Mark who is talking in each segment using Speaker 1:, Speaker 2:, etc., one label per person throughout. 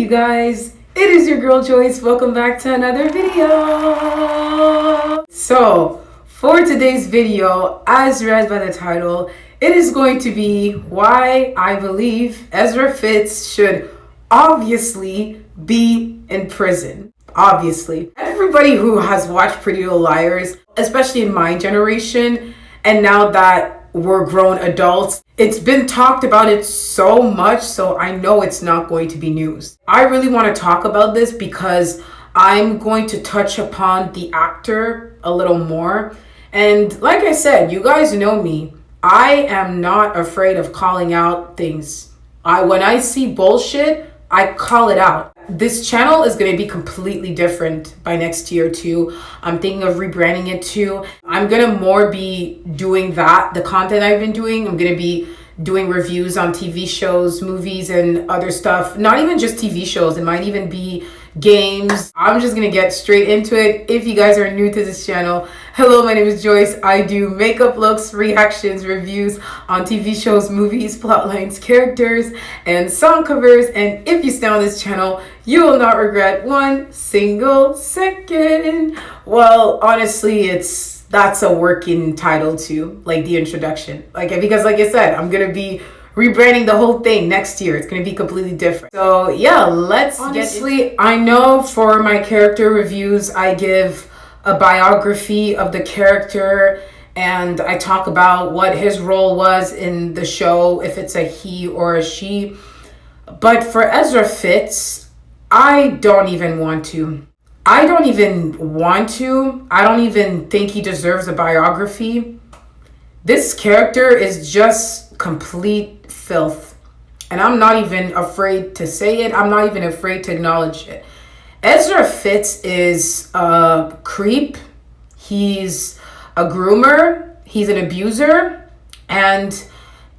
Speaker 1: you guys? It is your girl Joyce. Welcome back to another video. So, for today's video, as read by the title, it is going to be why I believe Ezra Fitz should obviously be in prison. Obviously. Everybody who has watched Pretty Little Liars, especially in my generation, and now that we're grown adults, it's been talked about it so much, so I know it's not going to be news. I really want to talk about this because I'm going to touch upon the actor a little more. And like I said, you guys know me. I am not afraid of calling out things. When I see bullshit, I call it out. This channel is going to be completely different by next year too. I'm thinking of rebranding it too. I'm going to more be doing the content I've been doing. I'm going to be doing reviews on TV shows, movies, and other stuff. Not even just TV shows. It might even be games. I'm just going to get straight into it. If you guys are new to this channel, hello, my name is Joyce. I do makeup looks, reactions, reviews on TV shows, movies, plot lines, characters, and song covers. And if you stay on this channel, you will not regret one single second. Well, honestly, that's a working title too, like the introduction. Because like I said, I'm going to be rebranding the whole thing next year. It's going to be completely different. So yeah, I know for my character reviews, I give a biography of the character and I talk about what his role was in the show, if it's a he or a she. But for Ezra Fitz, I don't even want to. I don't even think he deserves a biography. This character is just complete filth. And I'm not even afraid to say it. I'm not even afraid to acknowledge it. Ezra Fitz is a creep. He's a groomer. He's an abuser. And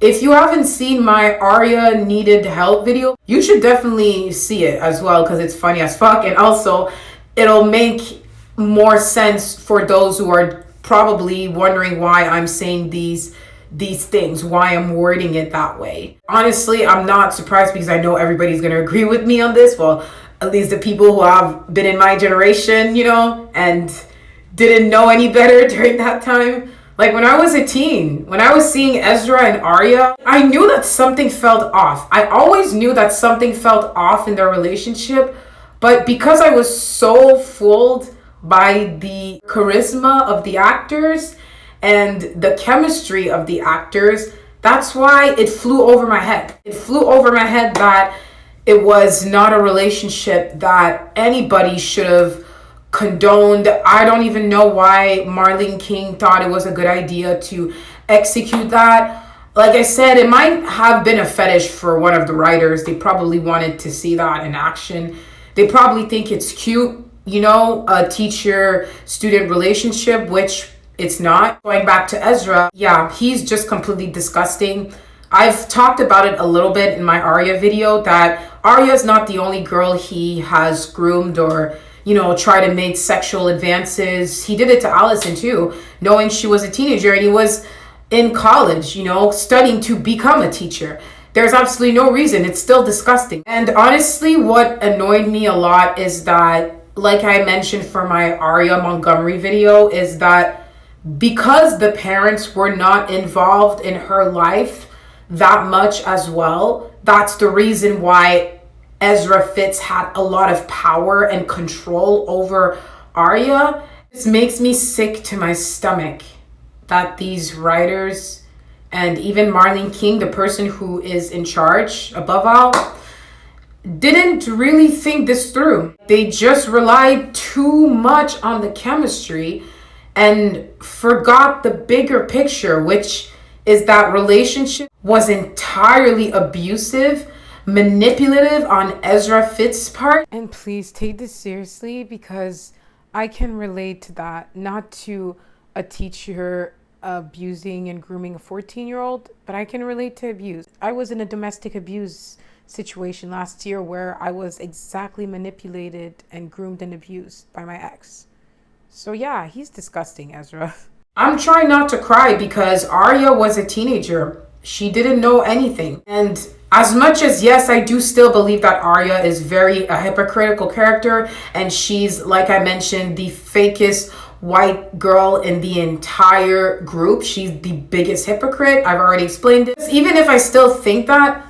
Speaker 1: if you haven't seen my Arya needed help video, you should definitely see it as well because it's funny as fuck. And also, it'll make more sense for those who are probably wondering why I'm saying these things, why I'm wording it that way. Honestly, I'm not surprised because I know everybody's going to agree with me on this. Well, at least the people who have been in my generation, and didn't know any better during that time. Like when I was a teen, when I was seeing Ezra and Arya, I knew that something felt off. I always knew that something felt off in their relationship. But because I was so fooled by the charisma of the actors and the chemistry of the actors, that's why it flew over my head. It flew over my head that it was not a relationship that anybody should have condoned. I don't even know why Marlene King thought it was a good idea to execute that. Like I said, it might have been a fetish for one of the writers. They probably wanted to see that in action. They probably think it's cute, a teacher-student relationship, which it's not. Going back to Ezra, yeah, he's just completely disgusting. I've talked about it a little bit in my Arya video that Arya is not the only girl he has groomed or, try to make sexual advances. He did it to Allison too, knowing she was a teenager and he was in college, studying to become a teacher. There's absolutely no reason. It's still disgusting. And honestly, what annoyed me a lot is that, like I mentioned for my Arya Montgomery video, is that because the parents were not involved in her life that much as well, that's the reason why Ezra Fitz had a lot of power and control over Arya. This makes me sick to my stomach that these writers and even Marlene King, the person who is in charge above all, didn't really think this through. They just relied too much on the chemistry and forgot the bigger picture, which is that relationship was entirely abusive, manipulative on Ezra Fitz's part. And please take this seriously because I can relate to that, not to a teacher abusing and grooming a 14-year-old, but I can relate to abuse. I was in a domestic abuse situation last year where I was exactly manipulated and groomed and abused by my ex. So yeah, he's disgusting, Ezra. I'm trying not to cry because Arya was a teenager. She didn't know anything. And As much as, yes, I do still believe that Arya is very a hypocritical character, and she's, like I mentioned, the fakest white girl in the entire group. She's the biggest hypocrite. I've already explained this. Even if I still think that,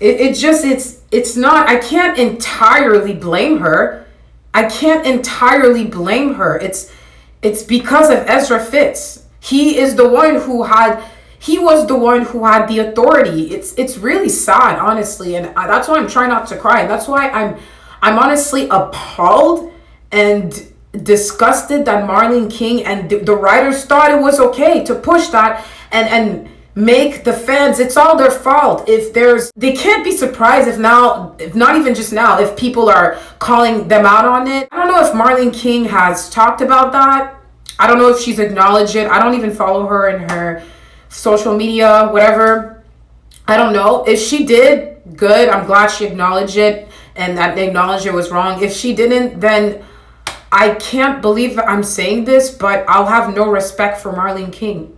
Speaker 1: it's not, I can't entirely blame her. I can't entirely blame her. It's because of Ezra Fitz. He was the one who had the authority. It's really sad, honestly, and that's why I'm trying not to cry. And that's why I'm honestly appalled and disgusted that Marlene King and the writers thought it was okay to push that and make the fans, it's all their fault. They can't be surprised if not even just now, if people are calling them out on it. I don't know if Marlene King has talked about that. I don't know if she's acknowledged it. I don't even follow her in her social media, whatever. I don't know. If she did, good. I'm glad she acknowledged it and that they acknowledged it was wrong. If she didn't, then I can't believe I'm saying this, but I'll have no respect for Marlene King,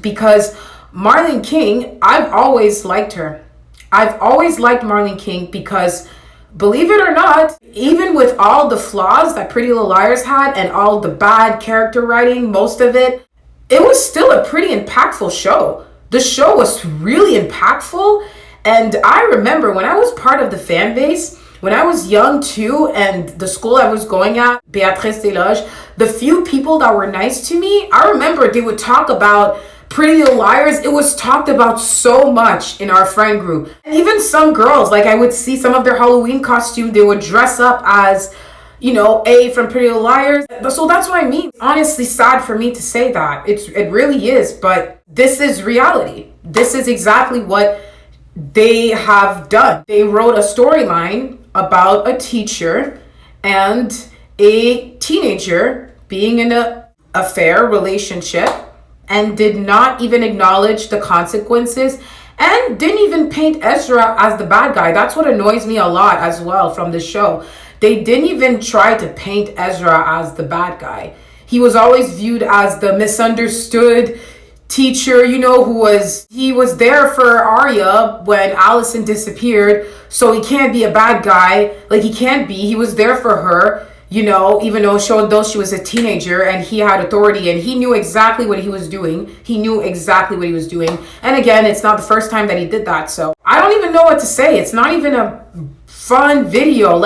Speaker 1: because Marlene King, I've always liked her. I've always liked Marlene King because, believe it or not, even with all the flaws that Pretty Little Liars had and all the bad character writing, most of it, it was still a pretty impactful show. The show was really impactful. And I remember when I was part of the fan base, when I was young too, and the school I was going at, Béatrice Desloges, the few people that were nice to me, I remember they would talk about Pretty Little Liars. It was talked about so much in our friend group. And even some girls, like I would see some of their Halloween costume, they would dress up as, A from Pretty Little Liars. So that's what I mean. Honestly, sad for me to say that. It really is, but this is reality. This is exactly what they have done. They wrote a storyline about a teacher and a teenager being in an affair relationship and did not even acknowledge the consequences and didn't even paint Ezra as the bad guy. That's what annoys me a lot as well from the show. They didn't even try to paint Ezra as the bad guy. He was always viewed as the misunderstood teacher, he was there for Arya when Allison disappeared, so he can't be a bad guy. Like, he can't be. He was there for her, even though she was a teenager and he had authority and he knew exactly what he was doing. And again, it's not the first time that he did that. So I don't even know what to say. It's not even a fun video.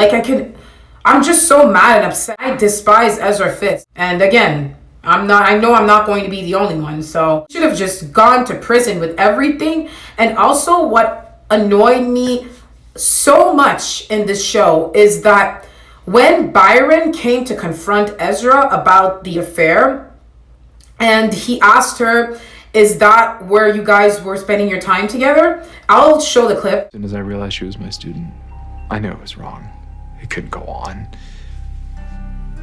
Speaker 1: I'm just so mad and upset. I despise Ezra Fitz. And again, I know I'm not going to be the only one. So should have just gone to prison with everything. And also what annoyed me so much in this show is that when Byron came to confront Ezra about the affair and he asked her, is that where you guys were spending your time together? I'll show the clip.
Speaker 2: As soon as I realized she was my student, I knew it was wrong. It couldn't go on.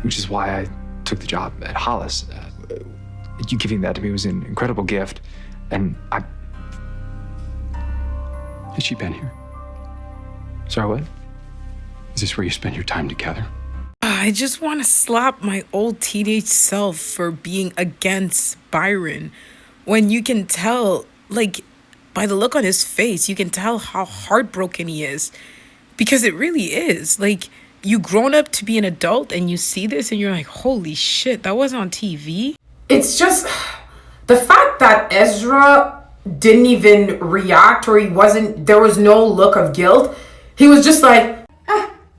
Speaker 2: Which is why I took the job at Hollis. You giving that to me was an incredible gift. And
Speaker 3: Has she been here?
Speaker 2: Sorry, what?
Speaker 3: Is this where you spend your time together?
Speaker 4: I just want to slap my old teenage self for being against Byron. When you can tell, by the look on his face, you can tell how heartbroken he is. Because it really is. You grown up to be an adult and you see this and you're like, holy shit, that wasn't on TV.
Speaker 1: It's just the fact that Ezra didn't even react, or there was no look of guilt. He was just like,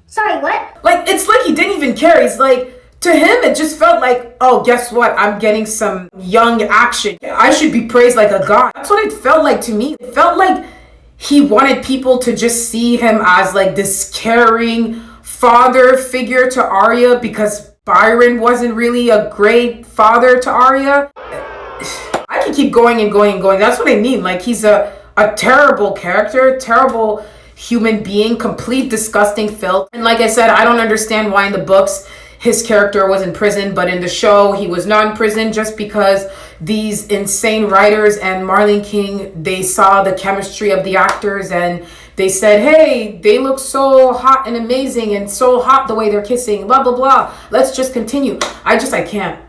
Speaker 5: sorry, what?
Speaker 1: It's like he didn't even care. He's like, to him, it just felt like, oh, guess what? I'm getting some young action. I should be praised like a god. That's what it felt like to me. It felt like he wanted people to just see him as this caring father figure to Arya, because Byron wasn't really a great father to Arya. I can keep going and going and going. That's what I mean. He's a terrible character, terrible human being, complete disgusting filth. And like I said, I don't understand why in the books his character was in prison, but in the show he was not in prison, just because these insane writers and Marlene King, they saw the chemistry of the actors and they said, hey, they look so hot and amazing and so hot the way they're kissing, blah, blah, blah. Let's just continue. I can't.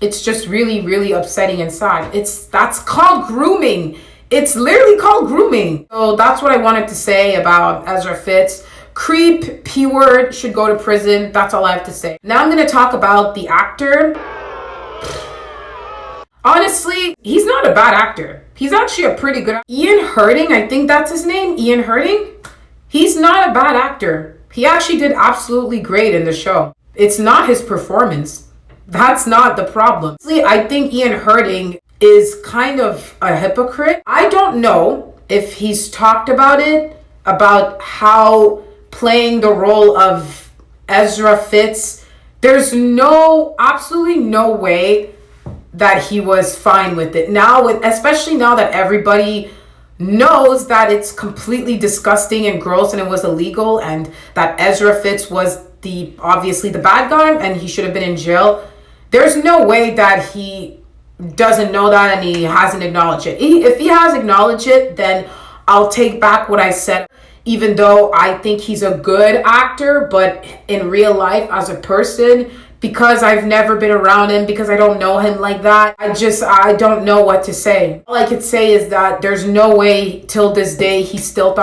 Speaker 1: It's just really, really upsetting and sad. That's called grooming. It's literally called grooming. So that's what I wanted to say about Ezra Fitz. Creep, P-word, should go to prison. That's all I have to say. Now I'm gonna talk about the actor. Honestly, he's not a bad actor. He's actually a pretty good actor. Ian Herding, I think that's his name, Ian Herding. He's not a bad actor. He actually did absolutely great in the show. It's not his performance. That's not the problem. Honestly, I think Ian Herding is kind of a hypocrite. I don't know if he's talked about it, about how playing the role of Ezra Fitz, there's absolutely no way that he was fine with it. Now, especially now that everybody knows that it's completely disgusting and gross and it was illegal, and that Ezra Fitz was obviously the bad guy and he should have been in jail. There's no way that he doesn't know that and he hasn't acknowledged it. If he has acknowledged it, then I'll take back what I said, even though I think he's a good actor. But in real life, as a person, because I've never been around him, because I don't know him like that, I don't know what to say. All I could say is that there's no way till this day he still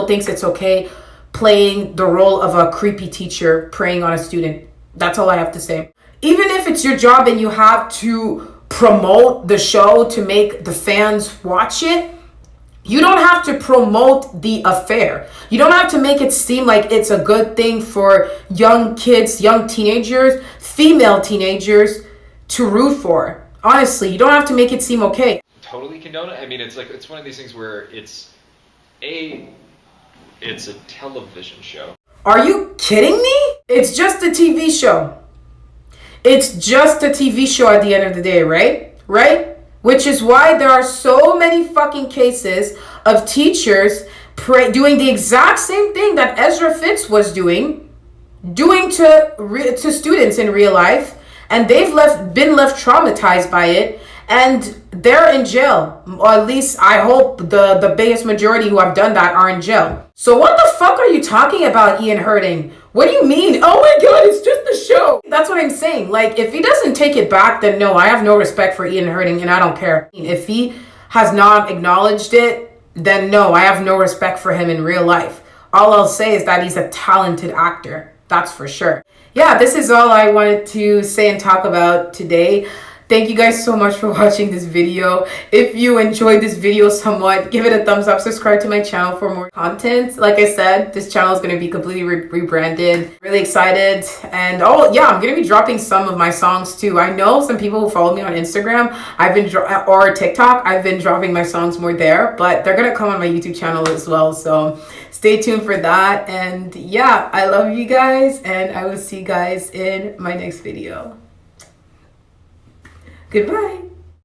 Speaker 1: thinks it's okay playing the role of a creepy teacher preying on a student. That's all I have to say. Even if it's your job and you have to promote the show to make the fans watch it, you don't have to promote the affair. You don't have to make it seem like it's a good thing for young kids, young teenagers, female teenagers to root for. Honestly, you don't have to make it seem okay.
Speaker 6: Totally condone it. I mean, it's one of these things where it's a television show.
Speaker 1: Are you kidding me? It's just a TV show. It's just a TV show at the end of the day, right? Right? Which is why there are so many fucking cases of teachers doing the exact same thing that Ezra Fitz was doing to students in real life, and they've been left traumatized by it, and they're in jail. Or at least I hope the biggest majority who have done that are in jail. So what the fuck are you talking about, Ian Herding? What do you mean? Oh my god, it's just a show. That's what I'm saying. Like, if he doesn't take it back, then no, I have no respect for Ian Herding, and I don't care. If he has not acknowledged it, then no, I have no respect for him in real life. All I'll say is that he's a talented actor. That's for sure. Yeah, this is all I wanted to say and talk about today. Thank you guys so much for watching this video. If you enjoyed this video somewhat, give it a thumbs up, subscribe to my channel for more content. Like I said, this channel is going to be completely rebranded. Really excited. And oh yeah, I'm going to be dropping some of my songs too. I know some people who follow me on Instagram, or TikTok, I've been dropping my songs more there, but they're going to come on my YouTube channel as well. So stay tuned for that. And yeah, I love you guys, and I will see you guys in my next video. Goodbye.